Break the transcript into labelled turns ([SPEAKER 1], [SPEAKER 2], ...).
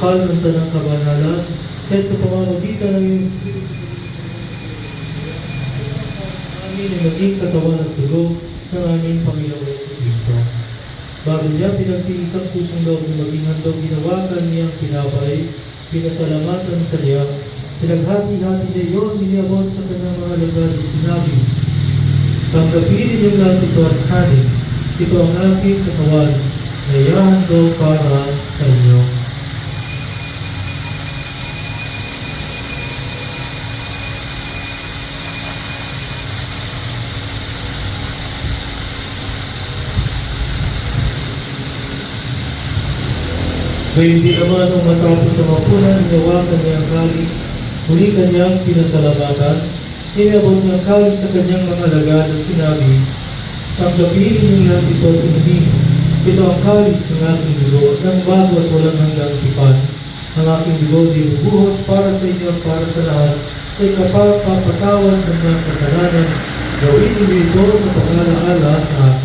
[SPEAKER 1] Bukal ng tanang kabanalan, kahit sa pamamagitan ng iyong Espiritu amin ay maging katawan at dugo ng aming Panginoong Jesucristo. Bago niya pinagtiis ang pusong loob na maging handog, ginawakan niyang tinapay, pinasalamatan kanya, pinaghati-hati niya iyon, iniabot sa kanyang mga lugar at sinabi, tanggapin ninyong lahat ito at kanin. Ito ang aking katawan na ihahandog para sa inyo. Gayon din naman nung matapos ang hapunan, hinawakan niya ang kalis, muli kanyang pinasalamatan, iniabot niya ang kalis sa kanyang mga alagad at sinabi, tanggapin ninyong lahat ito at inumin. Ito ang kalis ng aking dugo, ng bago at walang hanggang tipan. Ang aking dugo dinubuhos para sa inyo at para sa lahat, sa ikapagpapatawad ng mga kasalanan. Gawin niyo ito sa pag-alaala sa akin.